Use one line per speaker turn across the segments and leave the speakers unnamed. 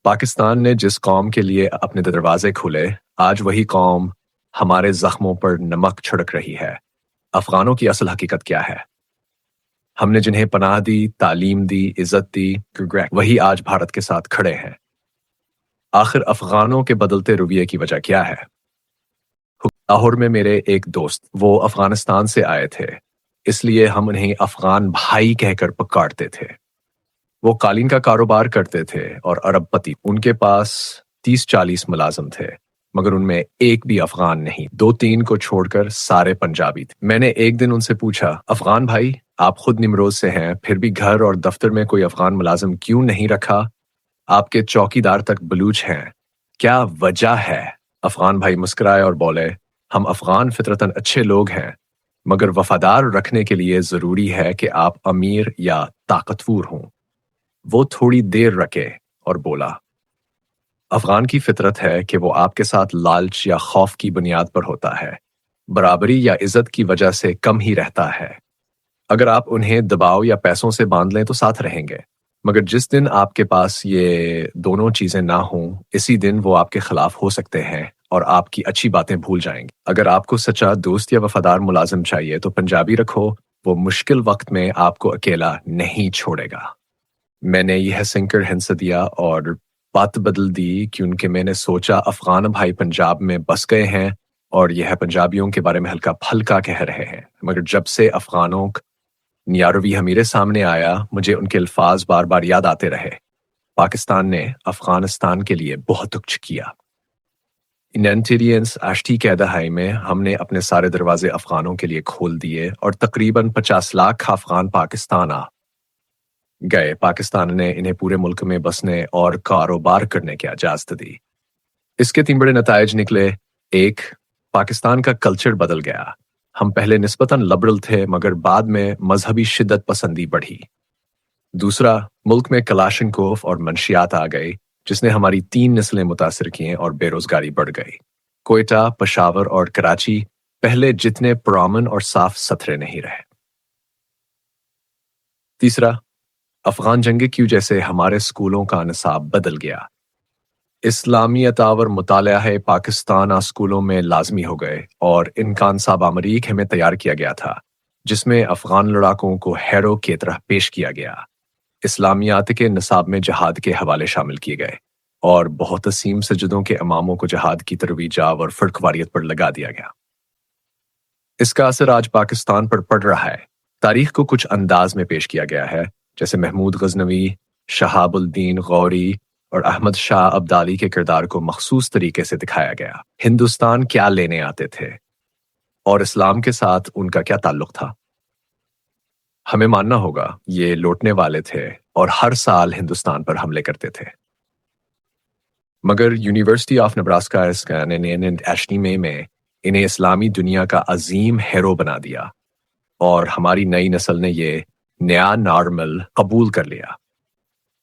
پاکستان نے جس قوم کے لیے اپنے دروازے کھولے، آج وہی قوم ہمارے زخموں پر نمک چھڑک رہی ہے۔ افغانوں کی اصل حقیقت کیا ہے؟ ہم نے جنہیں پناہ دی، تعلیم دی، عزت دی، وہی آج بھارت کے ساتھ کھڑے ہیں۔ آخر افغانوں کے بدلتے رویے کی وجہ کیا ہے؟ لاہور میں میرے ایک دوست، وہ افغانستان سے آئے تھے، اس لیے ہم انہیں افغان بھائی کہہ کر پکارتے تھے۔ وہ قالین کا کاروبار کرتے تھے اور ارب پتی، ان کے پاس 30-40 ملازم تھے، مگر ان میں ایک بھی افغان نہیں، 2-3 کو چھوڑ کر سارے پنجابی تھے۔ میں نے ایک دن ان سے پوچھا، افغان بھائی، آپ خود نمروز سے ہیں، پھر بھی گھر اور دفتر میں کوئی افغان ملازم کیوں نہیں رکھا؟ آپ کے چوکی دار تک بلوچ ہیں، کیا وجہ ہے؟ افغان بھائی مسکرائے اور بولے، ہم افغان فطرتاً اچھے لوگ ہیں، مگر وفادار رکھنے کے لیے ضروری ہے کہ آپ امیر یا طاقتور ہوں۔ وہ تھوڑی دیر رکے اور بولا، افغان کی فطرت ہے کہ وہ آپ کے ساتھ لالچ یا خوف کی بنیاد پر ہوتا ہے، برابری یا عزت کی وجہ سے کم ہی رہتا ہے۔ اگر آپ انہیں دباؤ یا پیسوں سے باندھ لیں تو ساتھ رہیں گے، مگر جس دن آپ کے پاس یہ دونوں چیزیں نہ ہوں، اسی دن وہ آپ کے خلاف ہو سکتے ہیں اور آپ کی اچھی باتیں بھول جائیں گے۔ اگر آپ کو سچا دوست یا وفادار ملازم چاہیے تو پنجابی رکھو، وہ مشکل وقت میں آپ کو اکیلا نہیں چھوڑے گا۔ میں نے یہ سنکر ہنس دیا اور بات بدل دی، کیونکہ میں نے سوچا افغان بھائی پنجاب میں بس گئے ہیں اور یہ پنجابیوں کے بارے میں ہلکا پھلکا کہہ رہے ہیں، مگر جب سے افغانوں نیاروی میرے سامنے آیا، مجھے ان کے الفاظ بار بار یاد آتے رہے۔ پاکستان نے افغانستان کے لیے بہت کچھ کیا۔ انٹیلیجنس آشٹی کے دہائی میں ہم نے اپنے سارے دروازے افغانوں کے لیے کھول دیے اور تقریباً 50 لاکھ افغان پاکستان آ گئے۔ پاکستان نے انہیں پورے ملک میں بسنے اور کاروبار کرنے کی اجازت دی۔ اس کے 3 بڑے نتائج نکلے۔ ایک، پاکستان کا کلچر بدل گیا۔ ہم پہلے نسبتاً لبرل تھے، مگر بعد میں مذہبی شدت پسندی بڑھی۔ دوسرا، ملک میں کلاشنکوف اور منشیات آ گئی، جس نے ہماری 3 نسلیں متاثر کیں اور بے روزگاری بڑھ گئی۔ کوئٹہ، پشاور اور کراچی پہلے جتنے پرامن اور صاف ستھرے نہیں رہے۔ تیسرا، افغان جنگ کی وجہ سے ہمارے اسکولوں کا نصاب بدل گیا۔ اسلامیت آور مطالعہ پاکستان اسکولوں میں لازمی ہو گئے اور انکان صاحب امریک ہمیں تیار کیا گیا تھا، جس میں افغان لڑاکوں کو ہیرو کی طرح پیش کیا گیا۔ اسلامیات کے نصاب میں جہاد کے حوالے شامل کیے گئے اور بہت عظیم سجدوں کے اماموں کو جہاد کی ترویج اور فرقواریت پر لگا دیا گیا۔ اس کا اثر آج پاکستان پر پڑ رہا ہے۔ تاریخ کو کچھ انداز میں پیش کیا گیا ہے، جیسے محمود غزنوی، شہاب الدین غوری اور احمد شاہ ابدالی کے کردار کو مخصوص طریقے سے دکھایا گیا۔ ہندوستان کیا لینے آتے تھے اور اسلام کے ساتھ ان کا کیا تعلق تھا؟ ہمیں ماننا ہوگا یہ لوٹنے والے تھے اور ہر سال ہندوستان پر حملے کرتے تھے، مگر یونیورسٹی آف نبراسکا ایشنی میں انہیں اسلامی دنیا کا عظیم ہیرو بنا دیا اور ہماری نئی نسل نے یہ نیا نارمل قبول کر لیا۔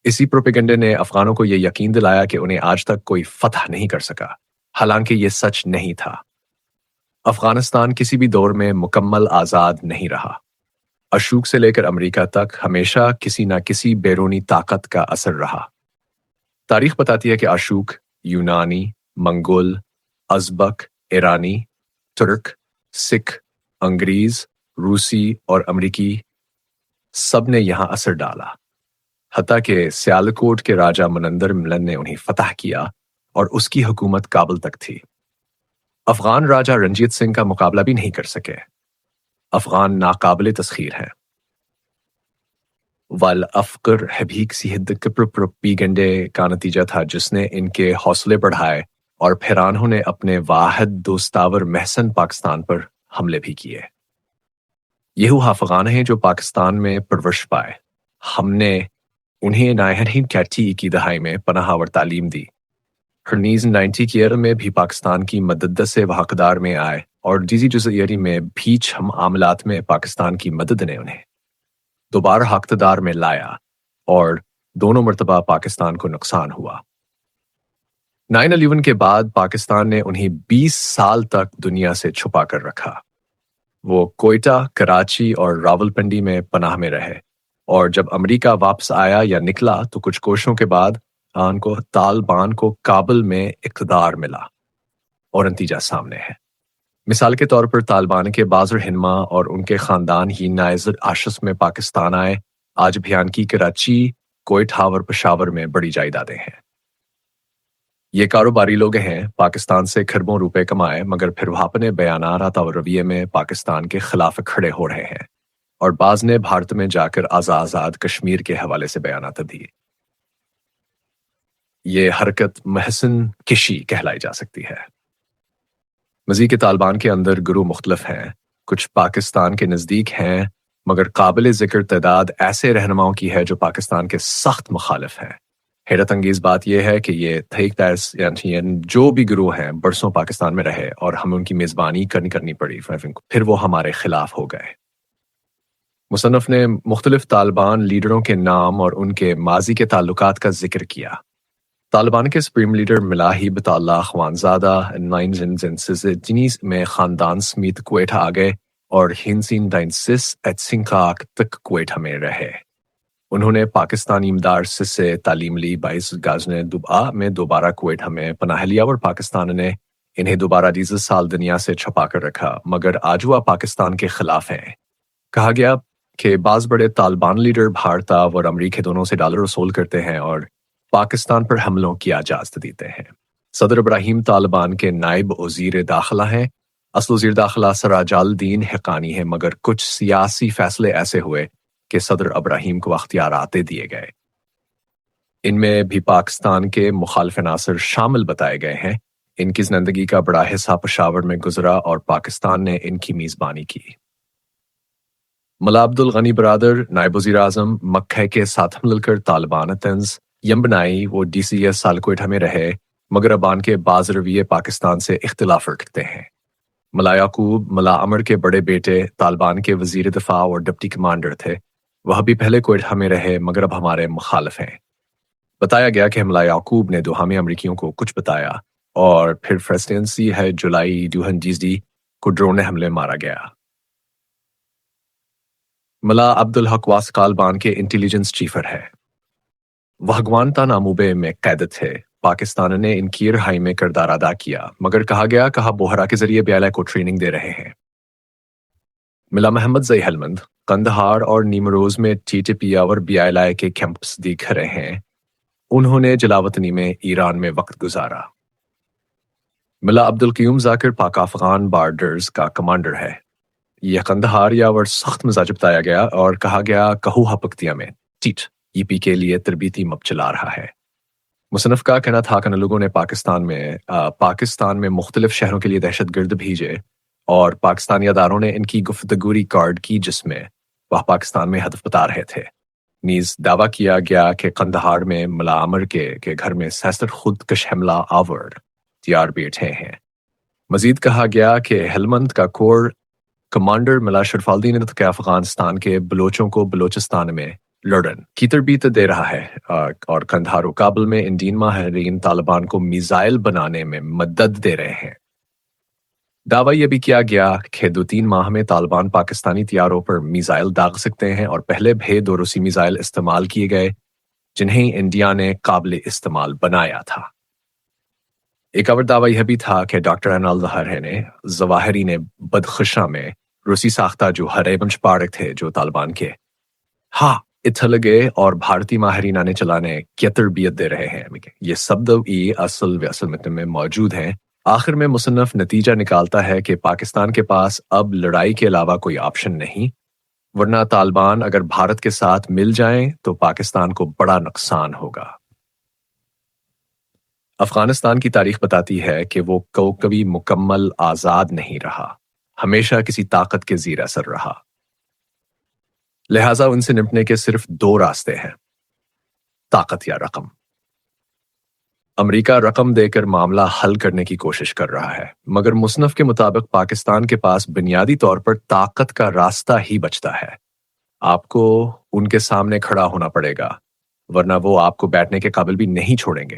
اسی پروپیگنڈے نے افغانوں کو یہ یقین دلایا کہ انہیں آج تک کوئی فتح نہیں کر سکا، حالانکہ یہ سچ نہیں تھا۔ افغانستان کسی بھی دور میں مکمل آزاد نہیں رہا۔ اشوک سے لے کر امریکہ تک ہمیشہ کسی نہ کسی بیرونی طاقت کا اثر رہا۔ تاریخ بتاتی ہے کہ اشوک، یونانی، منگول، ازبک، ایرانی، ترک، سکھ، انگریز، روسی اور امریکی سب نے یہاں اثر ڈالا، حتیٰ کہ سیالکوٹ کے راجہ منندر ملن نے انہیں فتح کیا اور اس کی حکومت کابل تک تھی۔ افغان راجہ رنجیت سنگھ کا مقابلہ بھی نہیں کر سکے۔ افغان ناقابل تسخیر ہیں۔ والافقر حبیک سیہد پروپیگنڈے کا نتیجہ تھا، جس نے ان کے حوصلے بڑھائے اور پھر انہوں نے اپنے واحد دوستاور محسن پاکستان پر حملے بھی کیے۔ یہ وہ افغان ہیں جو پاکستان میں پرورش پائے۔ ہم نے انہیں 1990 کی دہائی میں پناہ اور تعلیم دی۔ 1990 کی ایئر میں بھی پاکستان کی مدد سے وہ حقدار میں آئے اور ڈیزی جزائری میں بھیچ ہم معاملات میں پاکستان کی مدد نے انہیں دوبارہ حقدار میں لایا اور دونوں مرتبہ پاکستان کو نقصان ہوا۔ 9/11 کے بعد پاکستان نے انہیں 20 سال تک دنیا سے چھپا کر رکھا۔ وہ کوئٹہ، کراچی اور راولپنڈی میں پناہ میں رہے، اور جب امریکہ واپس آیا یا نکلا تو کچھ کوششوں کے بعد طالبان کو کابل میں اقتدار ملا اور نتیجہ سامنے ہے۔ مثال کے طور پر طالبان کے بازر ہنما اور ان کے خاندان ہی نائزر آشس میں پاکستان آئے، آج بھیان کی کراچی، کوئٹہ اور پشاور میں بڑی جائیدادیں ہیں۔ یہ کاروباری لوگ ہیں، پاکستان سے کھربوں روپے کمائے، مگر پھر وہ اپنے بیانات اور رویے میں پاکستان کے خلاف کھڑے ہو رہے ہیں، اور بعض نے بھارت میں جا کر آزاد کشمیر کے حوالے سے بیانات دیے۔ یہ حرکت محسن کشی کہلائی جا سکتی ہے۔ مزید کے طالبان کے اندر گروہ مختلف ہیں، کچھ پاکستان کے نزدیک ہیں، مگر قابل ذکر تعداد ایسے رہنماؤں کی ہے جو پاکستان کے سخت مخالف ہیں۔ حیرت انگیز بات یہ ہے کہ یہ تھیک دائرس یعنی جو بھی گروہ ہیں برسوں پاکستان میں رہے اور ہمیں ان کی میزبانی کرنی پڑی، پھر وہ ہمارے خلاف ہو گئے۔ مصنف نے مختلف طالبان لیڈروں کے نام اور ان کے ماضی کے تعلقات کا ذکر کیا۔ طالبان کے سپریم لیڈر ملاحی بت اللہ خوانزادہ جنیز میں خاندان سمیت کوئٹہ آ گئے اور ہنسین دائنسس ایتسنکاک تک کوئٹہ میں رہے۔ انہوں نے پاکستانی امدار سے تعلیم لی، 22 گازن دبا میں دوبارہ کوئٹہ میں پناہ لیا اور پاکستان نے انہیں دوبارہ 20 سال دنیا سے چھپا کر رکھا، مگر آج وہ پاکستان کے خلاف ہیں۔ کہا گیا کہ بعض بڑے طالبان لیڈر بھارت اور امریکہ دونوں سے ڈالر وصول کرتے ہیں اور پاکستان پر حملوں کی اجازت دیتے ہیں۔ صدر ابراہیم طالبان کے نائب وزیر داخلہ ہیں۔ اصل وزیر داخلہ سراج الدین حقانی ہے، مگر کچھ سیاسی فیصلے ایسے ہوئے کہ صدر ابراہیم کو اختیارات دیے گئے۔ ان میں بھی پاکستان کے مخالف عناصر شامل بتائے گئے ہیں۔ ان کی زندگی کا بڑا حصہ پشاور میں گزرا اور پاکستان نے ان کی میزبانی کی۔ ملا عبد الغنی برادر نائب وزیر اعظم مکہ کے ساتھ مل کر طالبان تنز یم بنائی، وہ ڈی سی ایس سال کوئٹہ میں رہے، مگر ابان کے بعض رویے پاکستان سے اختلاف رکھتے ہیں۔ ملا یعقوب ملا عمر کے بڑے بیٹے طالبان کے وزیر دفاع اور ڈپٹی کمانڈر تھے، وہ بھی پہلے کوئٹہ میں رہے مگر اب ہمارے مخالف ہیں۔ بتایا گیا کہ ملا یعقوب نے دوحامی امریکیوں کو کچھ بتایا اور پھر پریسیڈنسی ہے جولائی 2020 کو ڈرون حملے مارا گیا۔ ملا عبد الحق واس طالبان کے انٹیلیجنس چیفر ہے۔ وہ گوانتاناموبے میں قید تھے۔ پاکستان نے ان کی رہائی میں کردار ادا کیا، مگر کہا بوہرا کے ذریعے BILA کو ٹریننگ دے رہے ہیں۔ ملا محمد زئی ہلمند قندھار اور نیمروز میں TTP اور BILA کے کیمپس دیکھ رہے ہیں۔ انہوں نے جلاوطنی میں ایران میں وقت گزارا۔ ملا عبدالقیوم ذاکر پاک افغان بارڈرز کا کمانڈر ہے۔ یہ قندھار اور سخت مزاج بتایا گیا اور کہا گیا کہو ہپکتیا میں EP کے لیے تربیتی مب چلا رہا ہے۔ مصنف کا کہنا تھا کہ لوگوں نے پاکستان میں مختلف شہروں کے لیے دہشت گرد بھیجے اور پاکستانی اداروں نے ان کی گفتگو ریکارڈ کی، جس میں وہ پاکستان میں ہدف بتا رہے تھے۔ نیز دعویٰ کیا گیا کہ قندھار میں ملا عمر کے گھر میں 66 خودکش حملہ آور تیار بیٹھے ہیں۔ مزید کہا گیا کہ ہلمند کا کور کمانڈر ملا شرف الدین کے افغانستان کے بلوچوں کو بلوچستان میں لڑن کی تربیت دے رہا ہے اور قندھار و کابل میں انڈین ماہرین طالبان کو میزائل بنانے میں مدد دے رہے ہیں۔ دعویٰ یہ بھی کیا گیا کہ 2-3 ماہ میں طالبان پاکستانی طیاروں پر میزائل داغ سکتے ہیں، اور پہلے بھی 2 روسی میزائل استعمال کیے گئے جنہیں انڈیا نے قابل استعمال بنایا تھا۔ ایک اور دعویٰ یہ بھی تھا کہ ڈاکٹر ظواہری نے بدخشاں میں روسی ساختہ جو ہرے بنچ پارک تھے جو طالبان کے اتھلگے اور بھارتی ماہرین آنے چلانے کی تربیت دے رہے ہیں۔ یہ سبد اصل متن میں موجود ہیں۔ آخر میں مصنف نتیجہ نکالتا ہے کہ پاکستان کے پاس اب لڑائی کے علاوہ کوئی آپشن نہیں، ورنہ طالبان اگر بھارت کے ساتھ مل جائیں تو پاکستان کو بڑا نقصان ہوگا۔ افغانستان کی تاریخ بتاتی ہے کہ وہ کبھی مکمل آزاد نہیں رہا، ہمیشہ کسی طاقت کے زیر اثر رہا۔ لہٰذا ان سے نمٹنے کے صرف 2 راستے ہیں، طاقت یا رقم۔ امریکہ رقم دے کر معاملہ حل کرنے کی کوشش کر رہا ہے، مگر مصنف کے مطابق پاکستان کے پاس بنیادی طور پر طاقت کا راستہ ہی بچتا ہے۔ آپ کو ان کے سامنے کھڑا ہونا پڑے گا، ورنہ وہ آپ کو بیٹھنے کے قابل بھی نہیں چھوڑیں گے۔